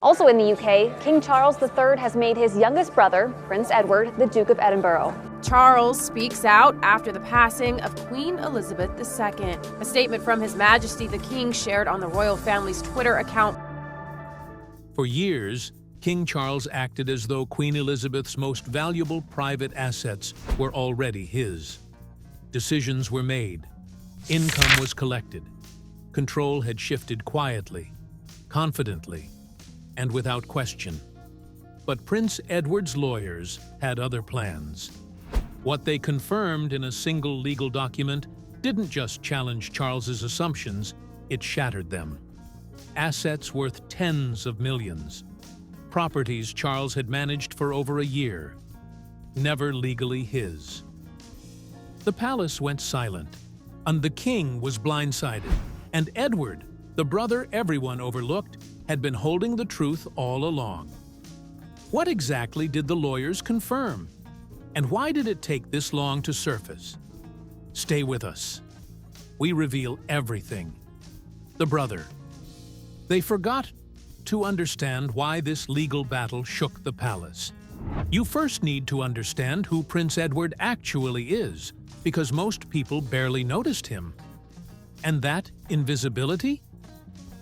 Also in the UK, King Charles III has made his youngest brother, Prince Edward, the Duke of Edinburgh. Charles speaks out after the passing of Queen Elizabeth II. A statement from His Majesty the King shared on the royal family's Twitter account. For years, King Charles acted as though Queen Elizabeth's most valuable private assets were already his. Decisions were made. Income was collected. Control had shifted quietly, confidently, and without question. But Prince Edward's lawyers had other plans. What they confirmed in a single legal document didn't just challenge Charles's assumptions, it shattered them. Assets worth tens of millions. Properties Charles had managed for over a year. Never legally his. The palace went silent, and the king was blindsided. And Edward, the brother everyone overlooked, had been holding the truth all along. What exactly did the lawyers confirm? And why did it take this long to surface? Stay with us. We reveal everything. The brother. They forgot to understand why this legal battle shook the palace. You first need to understand who Prince Edward actually is, because most people barely noticed him. And that invisibility?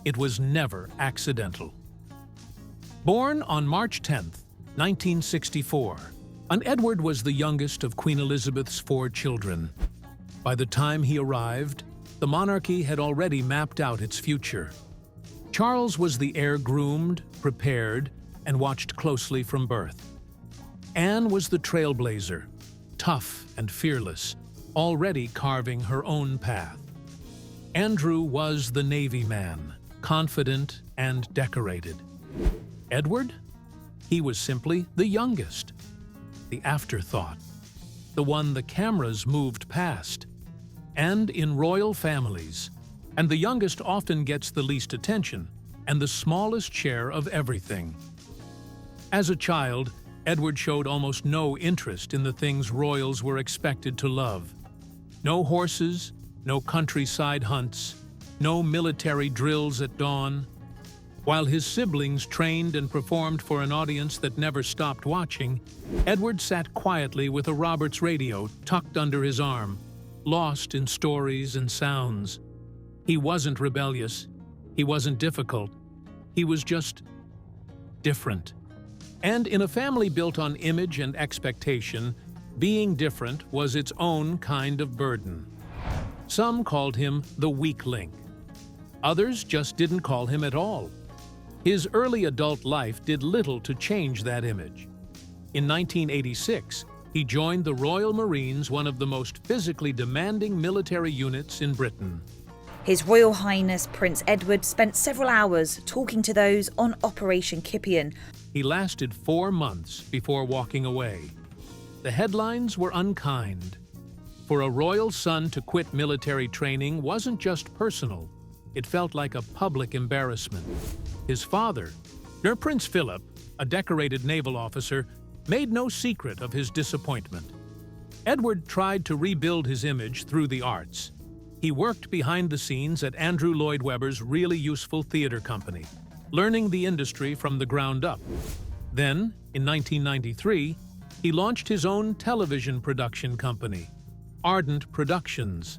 It was never accidental. Born on March 10, 1964, Edward was the youngest of Queen Elizabeth's 4 children. By the time he arrived, the monarchy had already mapped out its future. Charles was the heir groomed, prepared, and watched closely from birth. Anne was the trailblazer, tough and fearless, already carving her own path. Andrew was the Navy man, confident and decorated. Edward? He was simply the youngest, the afterthought, the one the cameras moved past. And in royal families, and the youngest often gets the least attention and the smallest share of everything. As a child, Edward showed almost no interest in the things royals were expected to love. No horses, no countryside hunts, no military drills at dawn. While his siblings trained and performed for an audience that never stopped watching, Edward sat quietly with a Roberts radio tucked under his arm, lost in stories and sounds. He wasn't rebellious. He wasn't difficult. He was just different. And in a family built on image and expectation, being different was its own kind of burden. Some called him the weak link. Others just didn't call him at all. His early adult life did little to change that image. In 1986, he joined the Royal Marines, one of the most physically demanding military units in Britain. His Royal Highness Prince Edward spent several hours talking to those on Operation Kippian. He lasted 4 months before walking away. The headlines were unkind. For a royal son to quit military training wasn't just personal. It felt like a public embarrassment. His father, Prince Philip, a decorated naval officer, made no secret of his disappointment. Edward tried to rebuild his image through the arts. He worked behind the scenes at Andrew Lloyd Webber's Really Useful Theatre Company, learning the industry from the ground up. Then, in 1993, he launched his own television production company, Ardent Productions.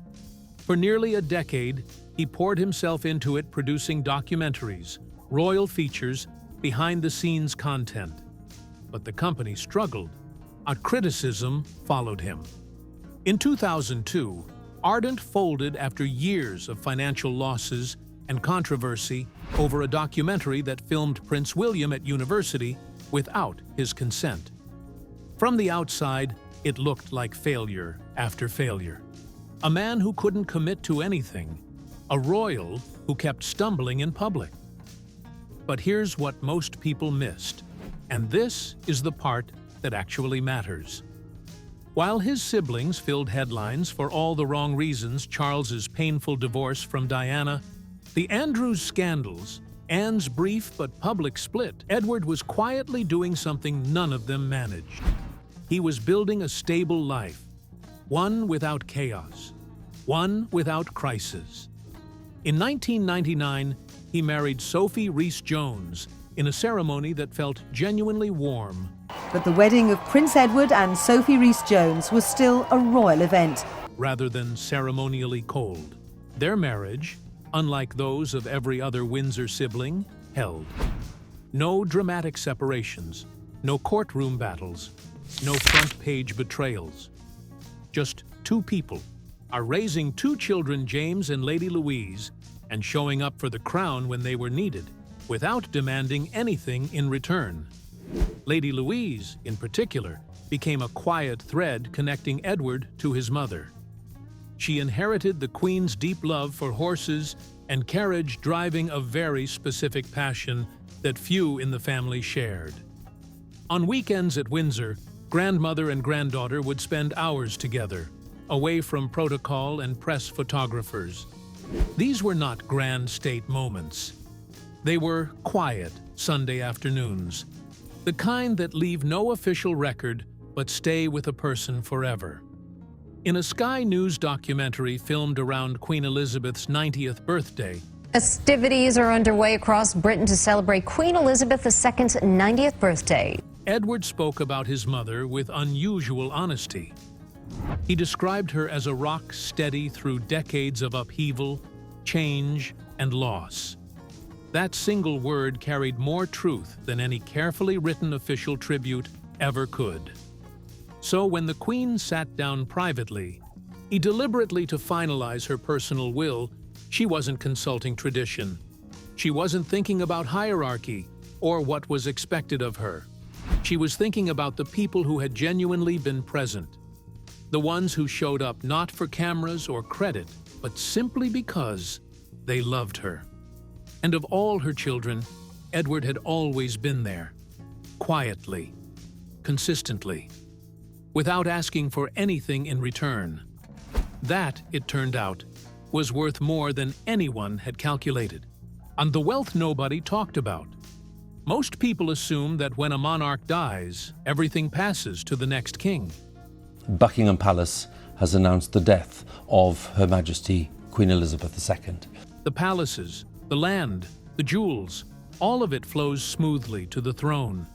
For nearly a decade, he poured himself into it, producing documentaries, royal features, behind-the-scenes content. But the company struggled. A criticism followed him. In 2002, Ardent folded after years of financial losses and controversy over a documentary that filmed Prince William at university without his consent. From the outside, it looked like failure after failure. A man who couldn't commit to anything. A royal who kept stumbling in public. But here's what most people missed, and this is the part that actually matters. While his siblings filled headlines for all the wrong reasons, Charles's painful divorce from Diana, the Andrews scandals, Anne's brief but public split, Edward was quietly doing something none of them managed. He was building a stable life, one without chaos, one without crisis. In 1999, he married Sophie Rhys-Jones, in a ceremony that felt genuinely warm. But the wedding of Prince Edward and Sophie Rhys-Jones was still a royal event. Rather than ceremonially cold. Their marriage, unlike those of every other Windsor sibling, held. No dramatic separations, no courtroom battles, no front-page betrayals. Just two people are raising two children, James and Lady Louise, and showing up for the crown when they were needed, without demanding anything in return. Lady Louise, in particular, became a quiet thread connecting Edward to his mother. She inherited the Queen's deep love for horses and carriage, driving, a very specific passion that few in the family shared. On weekends at Windsor, grandmother and granddaughter would spend hours together, away from protocol and press photographers. These were not grand state moments. They were quiet Sunday afternoons, the kind that leave no official record but stay with a person forever. In a Sky News documentary filmed around Queen Elizabeth's 90th birthday, festivities are underway across Britain to celebrate Queen Elizabeth II's 90th birthday. Edward spoke about his mother with unusual honesty. He described her as a rock steady through decades of upheaval, change, and loss. That single word carried more truth than any carefully written official tribute ever could. So when the Queen sat down privately, deliberately to finalize her personal will, she wasn't consulting tradition. She wasn't thinking about hierarchy or what was expected of her. She was thinking about the people who had genuinely been present. The ones who showed up not for cameras or credit, but simply because they loved her. And of all her children, Edward had always been there, quietly, consistently, without asking for anything in return. That, it turned out, was worth more than anyone had calculated, and the wealth nobody talked about. Most people assume that when a monarch dies, everything passes to the next king. Buckingham Palace has announced the death of Her Majesty Queen Elizabeth II. The palaces, the land, the jewels, all of it flows smoothly to the throne.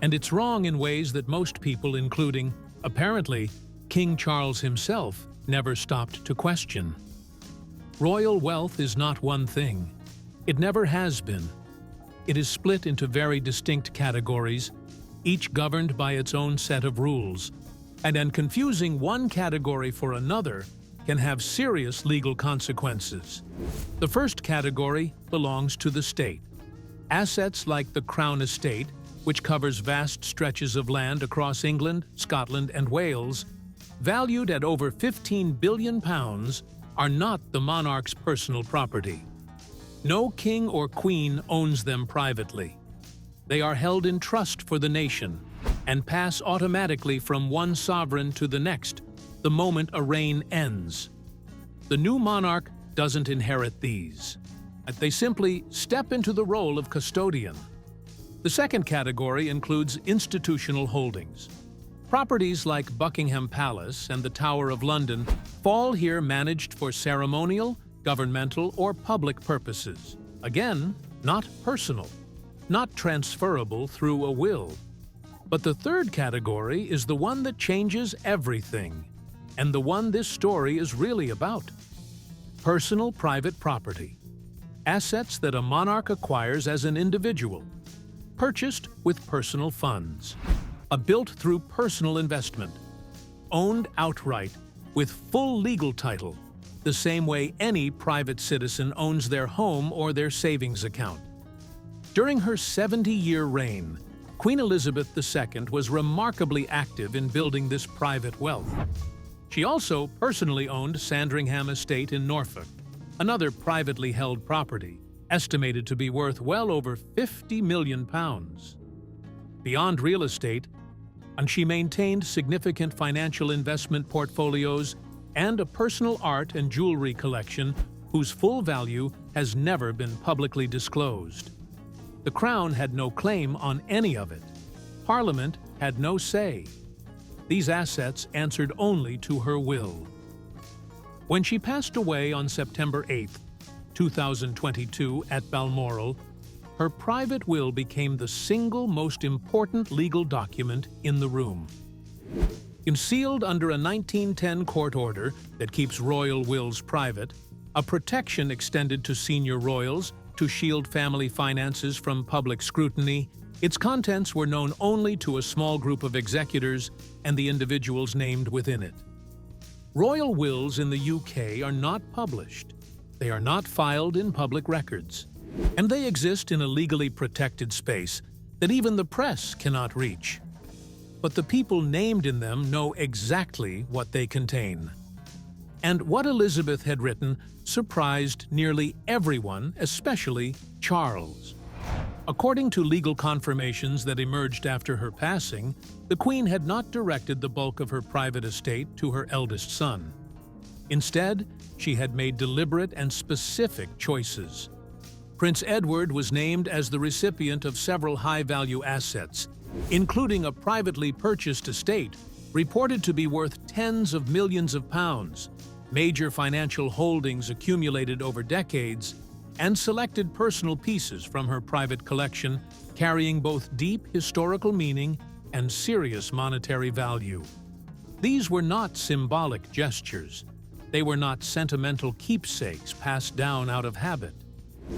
And it's wrong in ways that most people, including, apparently, King Charles himself, never stopped to question. Royal wealth is not one thing. It never has been. It is split into very distinct categories, each governed by its own set of rules. And confusing one category for another can have serious legal consequences. The first category belongs to the state. Assets like the Crown Estate, which covers vast stretches of land across England, Scotland, and Wales, valued at over £15 billion, are not the monarch's personal property. No king or queen owns them privately. They are held in trust for the nation and pass automatically from one sovereign to the next the moment a reign ends. The new monarch doesn't inherit these. They simply step into the role of custodian. The second category includes institutional holdings. Properties like Buckingham Palace and the Tower of London fall here, managed for ceremonial, governmental, or public purposes. Again, not personal, not transferable through a will. But the third category is the one that changes everything, and the one this story is really about. Personal private property. Assets that a monarch acquires as an individual, purchased with personal funds, built through personal investment, owned outright with full legal title, the same way any private citizen owns their home or their savings account. During her 70-year reign, Queen Elizabeth II was remarkably active in building this private wealth. She also personally owned Sandringham Estate in Norfolk, another privately held property, estimated to be worth well over £50 million. Beyond real estate, and she maintained significant financial investment portfolios and a personal art and jewelry collection whose full value has never been publicly disclosed. The Crown had no claim on any of it. Parliament had no say. These assets answered only to her will. When she passed away on September 8, 2022 at Balmoral, her private will became the single most important legal document in the room. Concealed under a 1910 court order that keeps royal wills private, a protection extended to senior royals to shield family finances from public scrutiny, its contents were known only to a small group of executors and the individuals named within it. Royal wills in the UK are not published. They are not filed in public records, and they exist in a legally protected space that even the press cannot reach. But the people named in them know exactly what they contain. And what Elizabeth had written surprised nearly everyone, especially Charles. According to legal confirmations that emerged after her passing, the Queen had not directed the bulk of her private estate to her eldest son. Instead, she had made deliberate and specific choices. Prince Edward was named as the recipient of several high-value assets, including a privately purchased estate reported to be worth tens of millions of pounds, major financial holdings accumulated over decades, and selected personal pieces from her private collection carrying both deep historical meaning and serious monetary value. These were not symbolic gestures. They were not sentimental keepsakes passed down out of habit.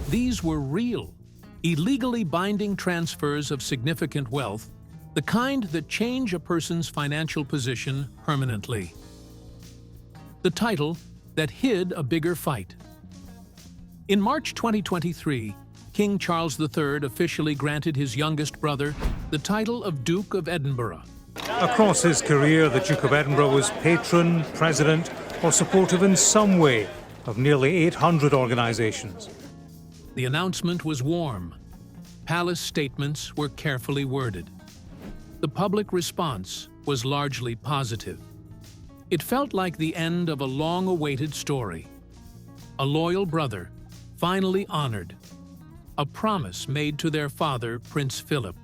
These were real, illegally binding transfers of significant wealth, the kind that change a person's financial position permanently. The title that hid a bigger fight. In March 2023, King Charles III officially granted his youngest brother the title of Duke of Edinburgh. Across his career, the Duke of Edinburgh was patron, president, or supportive in some way of nearly 800 organisations. The announcement was warm. Palace statements were carefully worded. The public response was largely positive. It felt like the end of a long-awaited story. A loyal brother, finally honored. A promise made to their father, Prince Philip,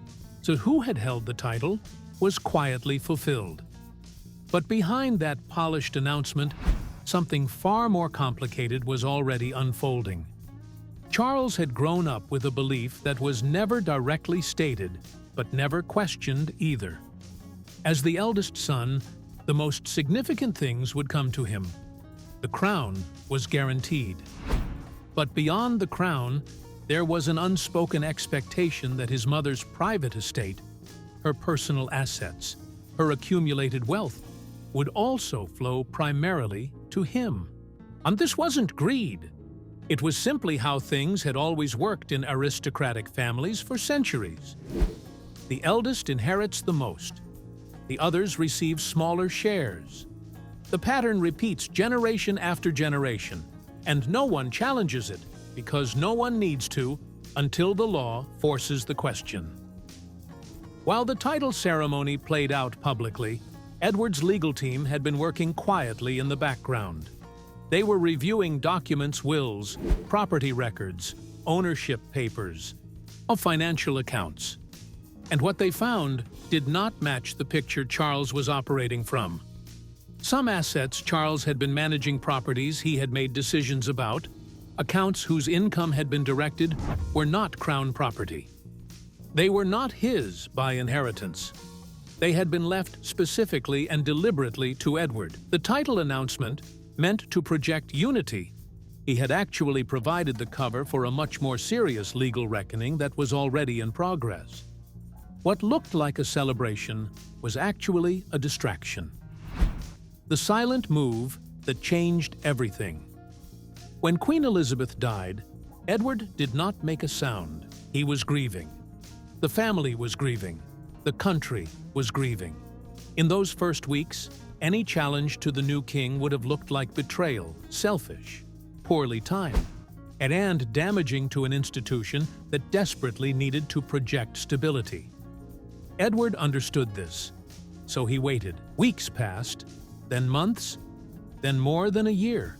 to who had held the title, was quietly fulfilled. But behind that polished announcement, something far more complicated was already unfolding. Charles had grown up with a belief that was never directly stated, but never questioned either. As the eldest son, the most significant things would come to him. The crown was guaranteed. But beyond the crown, there was an unspoken expectation that his mother's private estate, her personal assets, her accumulated wealth, would also flow primarily to him. And this wasn't greed. It was simply how things had always worked in aristocratic families for centuries. The eldest inherits the most. The others receive smaller shares. The pattern repeats generation after generation, and no one challenges it because no one needs to until the law forces the question. While the title ceremony played out publicly, Edward's legal team had been working quietly in the background. They were reviewing documents, wills, property records, ownership papers, of financial accounts. And what they found did not match the picture Charles was operating from. Some assets Charles had been managing, properties he had made decisions about, accounts whose income had been directed, were not crown property. They were not his by inheritance. They had been left specifically and deliberately to Edward. The title announcement meant to project unity. He had actually provided the cover for a much more serious legal reckoning that was already in progress. What looked like a celebration was actually a distraction. The silent move that changed everything. When Queen Elizabeth died, Edward did not make a sound. He was grieving. The family was grieving. The country was grieving. In those first weeks, any challenge to the new king would have looked like betrayal, selfish, poorly timed, and damaging to an institution that desperately needed to project stability. Edward understood this, so he waited. Weeks passed, then months, then more than a year.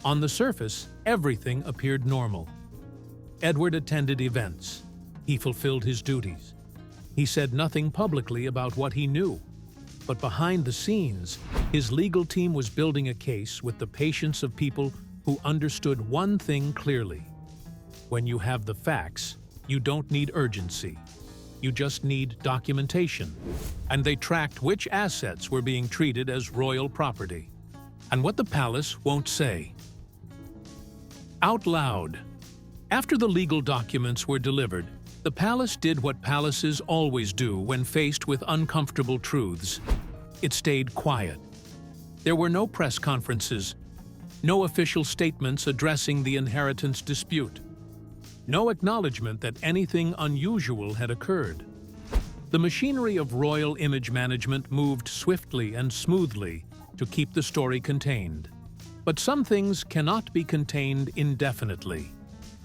On the surface, everything appeared normal. Edward attended events. He fulfilled his duties. He said nothing publicly about what he knew. But behind the scenes, his legal team was building a case with the patience of people who understood one thing clearly. When you have the facts, you don't need urgency. You just need documentation. And they tracked which assets were being treated as royal property. And what the palace won't say. Out loud. After the legal documents were delivered, the palace did what palaces always do when faced with uncomfortable truths. It stayed quiet. There were no press conferences, no official statements addressing the inheritance dispute, no acknowledgement that anything unusual had occurred. The machinery of royal image management moved swiftly and smoothly to keep the story contained. But some things cannot be contained indefinitely.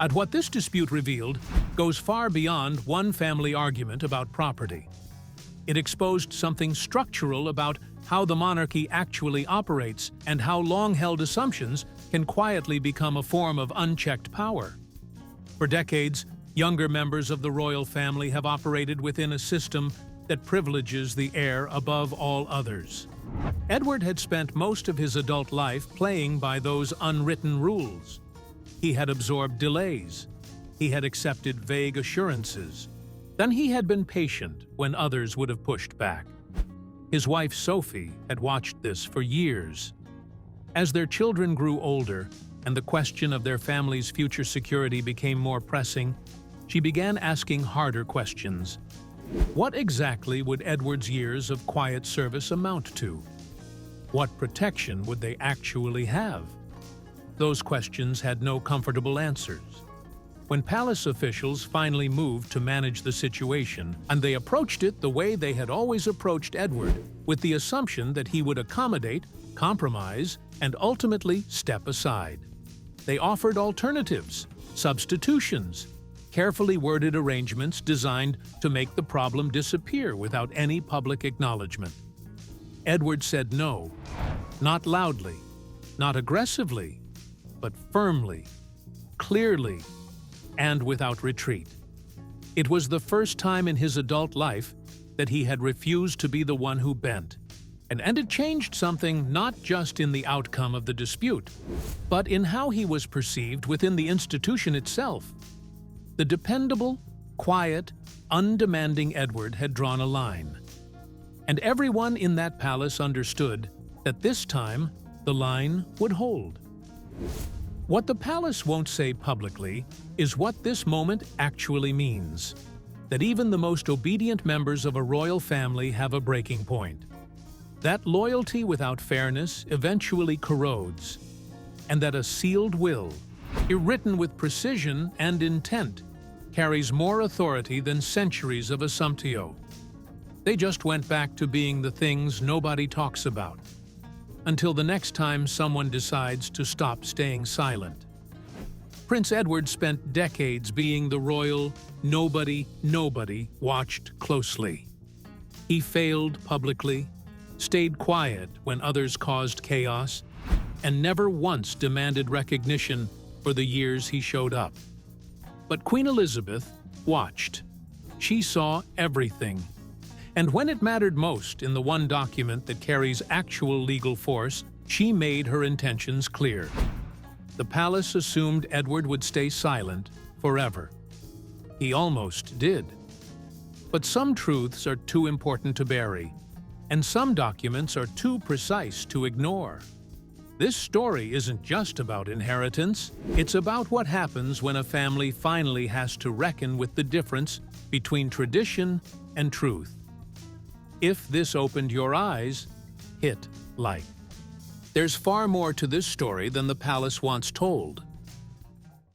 And what this dispute revealed goes far beyond one family argument about property. It exposed something structural about how the monarchy actually operates and how long-held assumptions can quietly become a form of unchecked power. For decades, younger members of the royal family have operated within a system that privileges the heir above all others. Edward had spent most of his adult life playing by those unwritten rules. He had absorbed delays. He had accepted vague assurances. Then he had been patient when others would have pushed back. His wife Sophie had watched this for years. As their children grew older and the question of their family's future security became more pressing, she began asking harder questions. What exactly would Edward's years of quiet service amount to? What protection would they actually have? Those questions had no comfortable answers. When palace officials finally moved to manage the situation, and they approached it the way they had always approached Edward, with the assumption that he would accommodate, compromise, and ultimately step aside. They offered alternatives, substitutions, carefully worded arrangements designed to make the problem disappear without any public acknowledgement. Edward said no, not loudly, not aggressively, but firmly, clearly, and without retreat. It was the first time in his adult life that he had refused to be the one who bent. And it changed something not just in the outcome of the dispute, but in how he was perceived within the institution itself. The dependable, quiet, undemanding Edward had drawn a line. And everyone in that palace understood that this time the line would hold. What the palace won't say publicly is what this moment actually means. That even the most obedient members of a royal family have a breaking point. That loyalty without fairness eventually corrodes. And that a sealed will, written with precision and intent, carries more authority than centuries of assumptio. They just went back to being the things nobody talks about, until the next time someone decides to stop staying silent. Prince Edward spent decades being the royal nobody watched closely. He failed publicly, stayed quiet when others caused chaos, and never once demanded recognition for the years he showed up. But Queen Elizabeth watched. She saw everything. And when it mattered most in the one document that carries actual legal force, she made her intentions clear. The palace assumed Edward would stay silent forever. He almost did. But some truths are too important to bury, and some documents are too precise to ignore. This story isn't just about inheritance, it's about what happens when a family finally has to reckon with the difference between tradition and truth. If this opened your eyes, hit like. There's far more to this story than the palace once told.